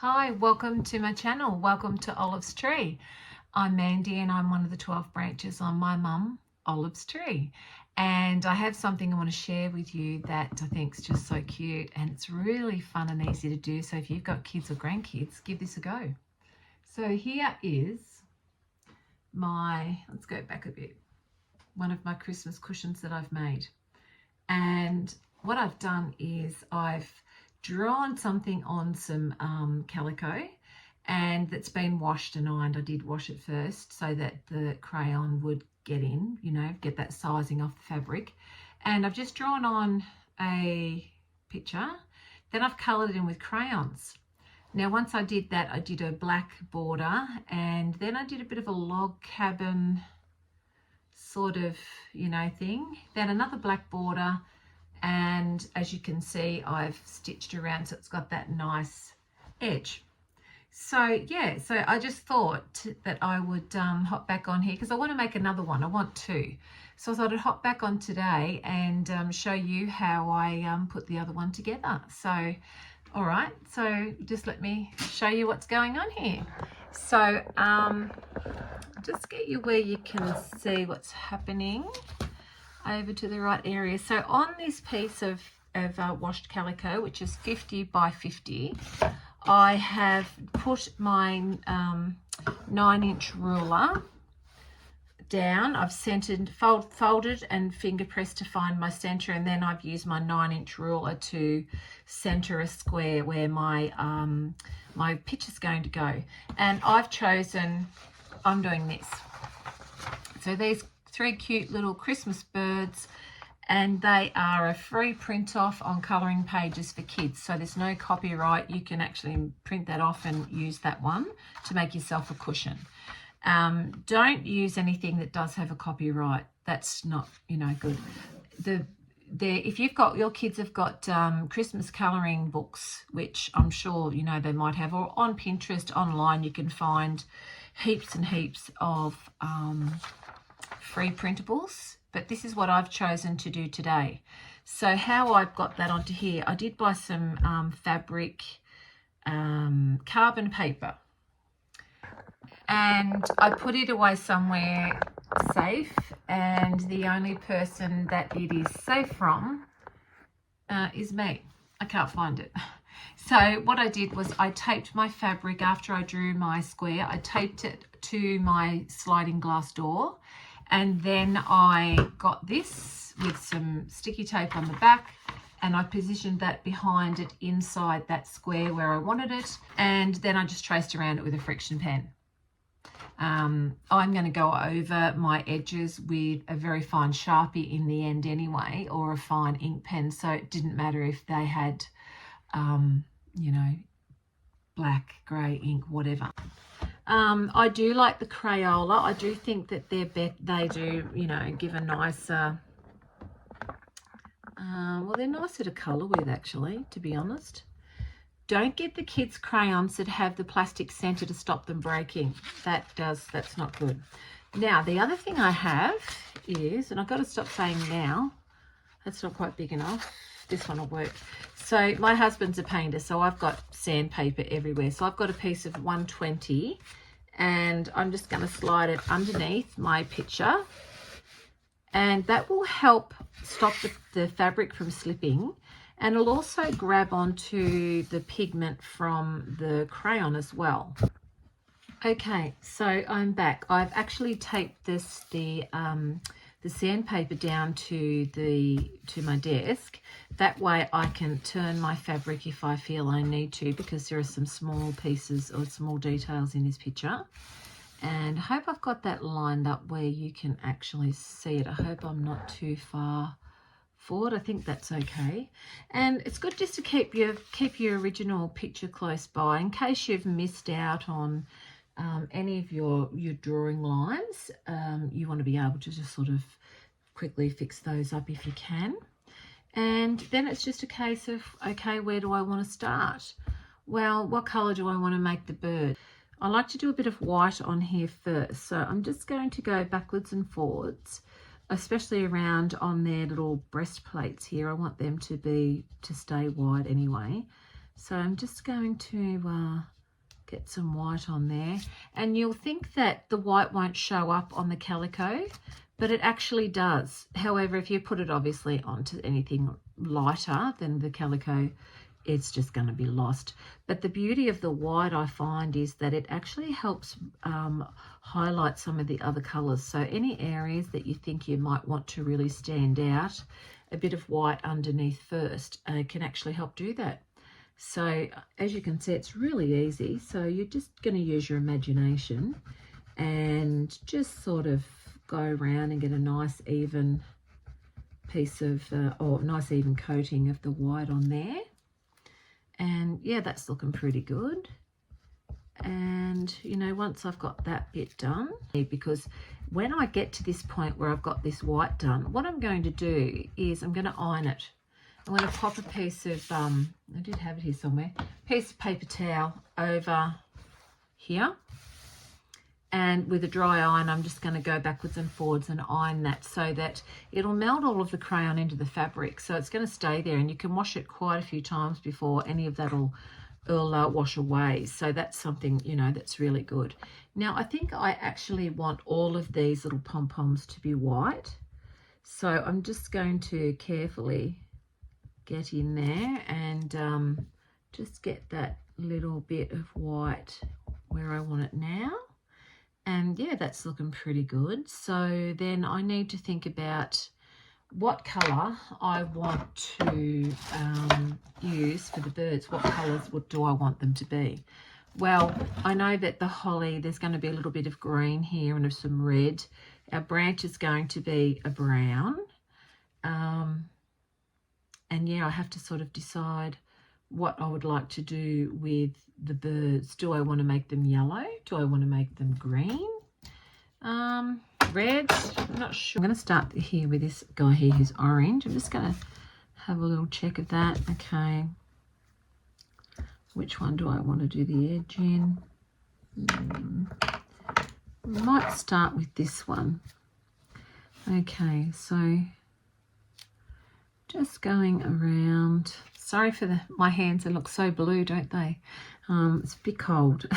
Hi, welcome to my channel. Welcome to Olive's Tree. I'm Mandy and I'm one of the 12 branches on my mum, Olive's Tree. And I have something I want to share with you that I think is just so cute and it's really fun and easy to do. So if you've got kids or grandkids, give this a go. So here is let's go back a bit, one of my Christmas cushions that I've made. And what I've done is I've drawn something on some calico, and that's been washed and ironed. I did wash it first so that the crayon would get in, get that sizing off the fabric. And I've just drawn on a picture. Then I've coloured it in with crayons. Now once I did that, I did a black border, and then I did a bit of a log cabin sort of thing, then another black border, and as you can see I've stitched around so it's got that nice edge. So yeah, so I just thought that I would hop back on here because I want to make another one. I want two, so I thought I'd hop back on today and show you how I put the other one together. So all right, so just let me show you what's going on here. So just get you where you can see what's happening over to the right area. So on this piece of washed calico, which is 50 by 50, I have put my 9-inch ruler down. I've centered, folded and finger pressed to find my center, and then I've used my 9-inch ruler to center a square where my my picture's going to go. And I've chosen, I'm doing this. So these 3 cute little Christmas birds, and they are a free print off on colouring pages for kids. So there's no copyright. You can actually print that off and use that one to make yourself a cushion. Don't use anything that does have a copyright. That's not, good. If you've got, your kids have got Christmas colouring books, which I'm sure, they might have, or on Pinterest, online, you can find heaps and heaps of free printables. But this is what I've chosen to do today. So how I've got that onto here, I did buy some fabric carbon paper, and I put it away somewhere safe, and the only person that it is safe from is me. I can't find it. So what I did was I taped my fabric after I drew my square. I taped it to my sliding glass door, and then I got this with some sticky tape on the back, and I positioned that behind it inside that square where I wanted it, and then I just traced around it with a friction pen. I'm going to go over my edges with a very fine Sharpie in the end anyway, or a fine ink pen, so it didn't matter if they had, black, grey ink, whatever. I do like the Crayola. I do think that they do, give a nicer, well, they're nicer to colour with, actually, to be honest. Don't get the kids' crayons that have the plastic centre to stop them breaking. That's not good. Now, the other thing I have is, and I've got to stop saying now, that's not quite big enough. This one will work. So my husband's a painter, so I've got sandpaper everywhere. So I've got a piece of 120, and I'm just going to slide it underneath my picture, and that will help stop the fabric from slipping. And it'll also grab onto the pigment from the crayon as well. Okay, so I'm back. I've actually taped the sandpaper down to my desk. That way I can turn my fabric if I feel I need to, because there are some small pieces or small details in this picture. And I hope I've got that lined up where you can actually see it. I hope I'm not too far forward. I think that's okay. And it's good just to keep your original picture close by in case you've missed out on any of your drawing lines. You want to be able to just sort of quickly fix those up if you can. And then it's just a case of, okay, where do I want to start? Well, what colour do I want to make the bird? I like to do a bit of white on here first. So I'm just going to go backwards and forwards, especially around on their little breastplates here. I want them to stay wide anyway. So I'm just going to get some white on there. And you'll think that the white won't show up on the calico, but it actually does. However, if you put it obviously onto anything lighter than the calico, it's just going to be lost. But the beauty of the white, I find, is that it actually helps highlight some of the other colors. So any areas that you think you might want to really stand out, a bit of white underneath first can actually help do that. So as you can see, it's really easy. So you're just going to use your imagination and just sort of go around and get a nice even piece of, or nice even coating of the white on there. And yeah, that's looking pretty good. And you know, once I've got that bit done, because when I get to this point where I've got this white done, what I'm going to do is I'm going to iron it. I'm going to pop a piece of, I did have it here somewhere, piece of paper towel over here. And with a dry iron, I'm just going to go backwards and forwards and iron that so that it'll melt all of the crayon into the fabric. So it's going to stay there, and you can wash it quite a few times before any of that will wash away. So that's something, you know, that's really good. Now, I think I actually want all of these little pom-poms to be white. So I'm just going to carefully get in there and just get that little bit of white where I want it now. And yeah, that's looking pretty good. So then I need to think about what colour I want to use for the birds. What colours do I want them to be? Well, I know that the holly, there's going to be a little bit of green here and some red. Our branch is going to be a brown. And yeah, I have to sort of decide what I would like to do with the birds. Do I want to make them yellow? Do I want to make them green? Red? I'm not sure. I'm going to start here with this guy here who's orange. I'm just going to have a little check of that. Okay. Which one do I want to do the edge in? I might start with this one. Okay, so just going around. Sorry for my hands, they look so blue, don't they? It's a bit cold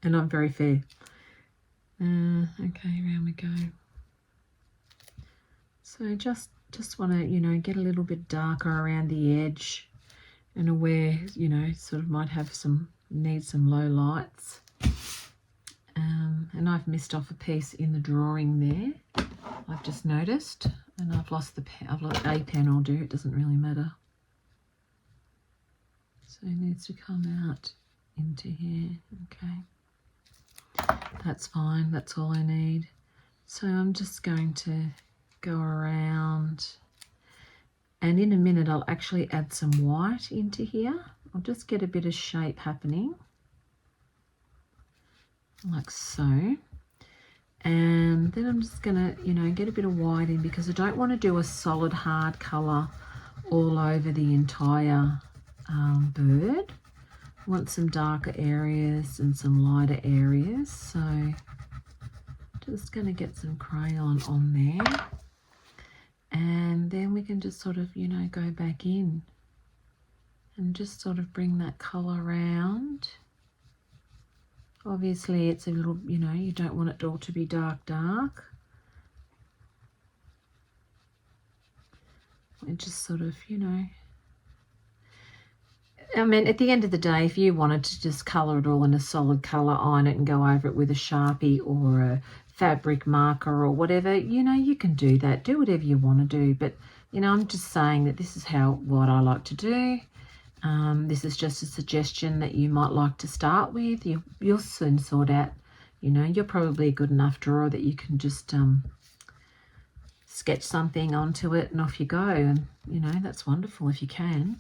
and I'm very fair. Okay, around we go. So just want to, you know, get a little bit darker around the edge and where, you know, sort of might have need some low lights. And I've missed off a piece in the drawing there. I've just noticed, and I've lost the pen. I've lost a pen. I'll do. It doesn't really matter. So it needs to come out into here. Okay, that's fine. That's all I need. So I'm just going to go around, and in a minute I'll actually add some white into here. I'll just get a bit of shape happening, like so. And then I'm just gonna, you know, get a bit of white in because I don't want to do a solid hard color all over the entire bird. I want some darker areas and some lighter areas. So just gonna get some crayon on there, and then we can just sort of, you know, go back in and just sort of bring that color around. Obviously it's a little, you know, you don't want it all to be dark. And just sort of, you know, I mean, at the end of the day, if you wanted to just colour it all in a solid colour, iron it and go over it with a Sharpie or a fabric marker or whatever, you know, you can do that. Do whatever you want to do. But, you know, I'm just saying that this is what I like to do. This is just a suggestion that you might like to start with. You'll soon sort out, you know, you're probably a good enough drawer that you can just sketch something onto it and off you go. And, you know, that's wonderful if you can.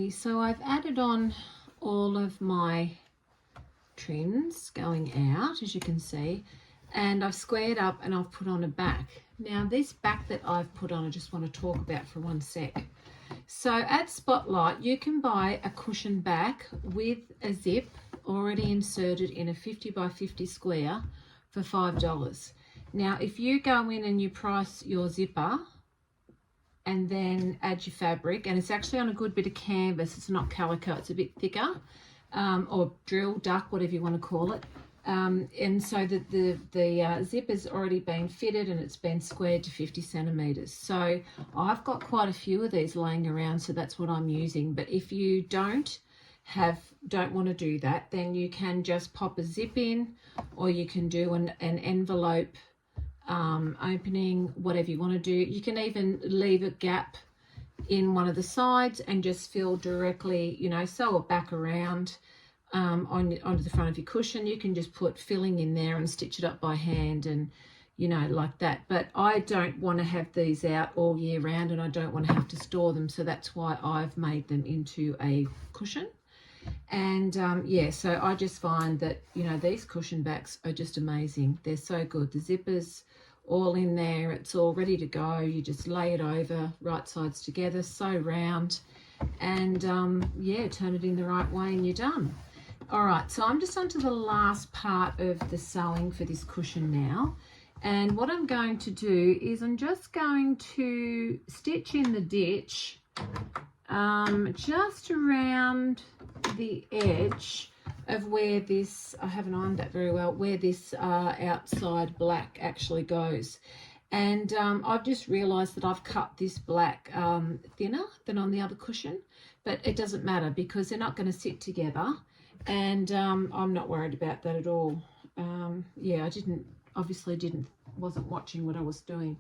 Okay, so I've added on all of my trims going out, as you can see, and I've squared up and I've put on a back. Now this back that I've put on, I just want to talk about for one sec. So at Spotlight, you can buy a cushion back with a zip already inserted in a 50 by 50 square for $5. Now, if you go in and you price your zipper and then add your fabric, and it's actually on a good bit of canvas, it's not calico, it's a bit thicker, or drill, duck, whatever you want to call it. And so the zip has already been fitted and it's been squared to 50 centimeters. So I've got quite a few of these laying around, so that's what I'm using. But if you don't want to do that, then you can just pop a zip in, or you can do an envelope opening, whatever you want to do. You can even leave a gap in one of the sides and just fill directly, you know, sew it back around onto the front of your cushion. You can just put filling in there and stitch it up by hand, and you know, like that. But I don't want to have these out all year round, and I don't want to have to store them, so that's why I've made them into a cushion. And yeah, so I just find that, you know, these cushion backs are just amazing. They're so good. The zipper's all in there, it's all ready to go. You just lay it over, right sides together, sew round, and yeah, turn it in the right way and you're done. All right, so I'm just onto the last part of the sewing for this cushion now. And what I'm going to do is I'm just going to stitch in the ditch just around the edge of where this, I haven't ironed that very well, where this outside black actually goes. And I've just realised that I've cut this black thinner than on the other cushion, but it doesn't matter because they're not going to sit together, and I'm not worried about that at all. Yeah, wasn't watching what I was doing.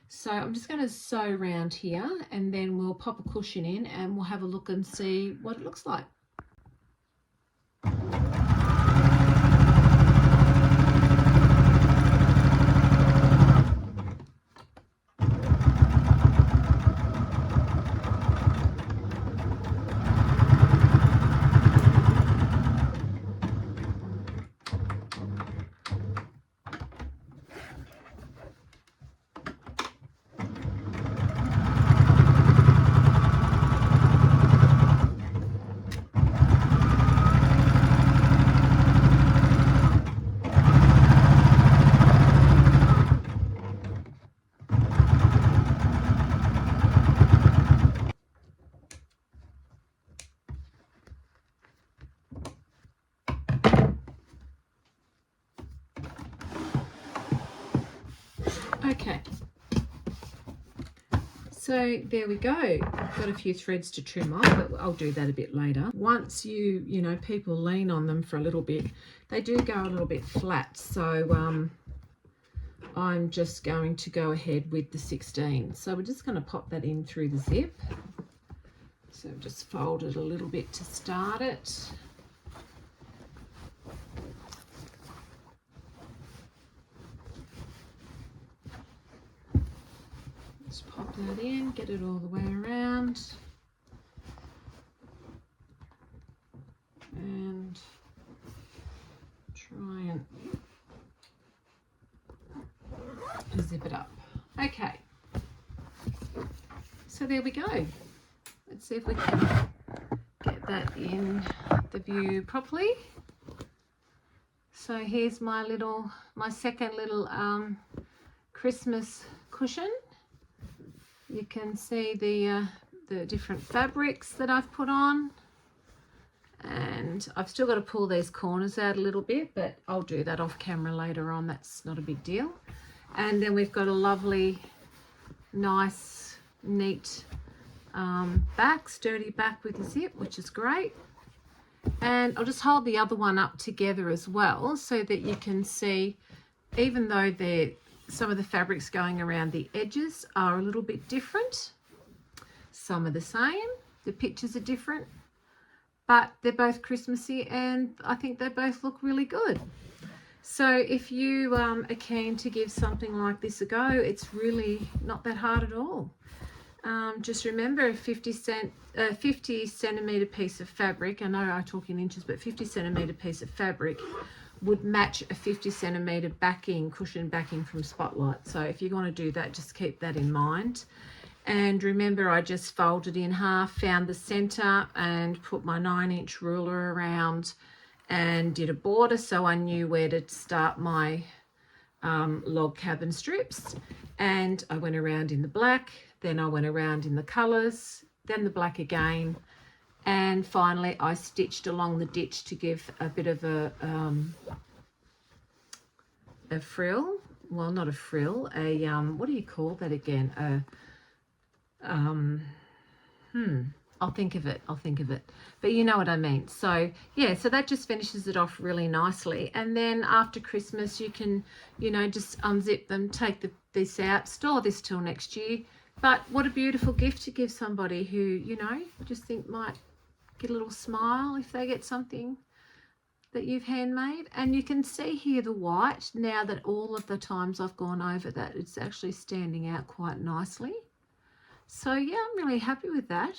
So I'm just going to sew around here, and then we'll pop a cushion in and we'll have a look and see what it looks like. Okay, so there we go. I've got a few threads to trim off, but I'll do that a bit later. Once you know, people lean on them for a little bit, they do go a little bit flat. So I'm just going to go ahead with the 16. So we're just going to pop that in through the zip. So just fold it a little bit to start it. Just pop that in, get it all the way around, and try and zip it up. Okay, so there we go. Let's see if we can get that in the view properly. So here's my second little Christmas cushion. You can see the different fabrics that I've put on, and I've still got to pull these corners out a little bit, but I'll do that off camera later on. That's not a big deal. And then we've got a lovely, nice, neat back, sturdy back with a zip, which is great. And I'll just hold the other one up together as well so that you can see, even though some of the fabrics going around the edges are a little bit different, some are the same, the pictures are different, but they're both Christmassy, and I think they both look really good. So if you are keen to give something like this a go, it's really not that hard at all. Just remember a 50 centimetre piece of fabric, I know I talk in inches, but 50 centimetre piece of fabric would match a 50 centimetre backing, cushion backing from Spotlight. So if you're going to do that, just keep that in mind. And remember, I just folded in half, found the center and put my 9-inch ruler around and did a border, so I knew where to start my log cabin strips. And I went around in the black, then I went around in the colors, then the black again, and finally I stitched along the ditch to give a bit of a frill. Well, not a frill, a what do you call that again? I'll think of it, but you know what I mean. So yeah, so that just finishes it off really nicely. And then after Christmas, you can, you know, just unzip them, take this out, store this till next year. But what a beautiful gift to give somebody who, you know, just think might get a little smile if they get something that you've handmade. And you can see here the white, now that all of the times I've gone over that, it's actually standing out quite nicely. So yeah, I'm really happy with that.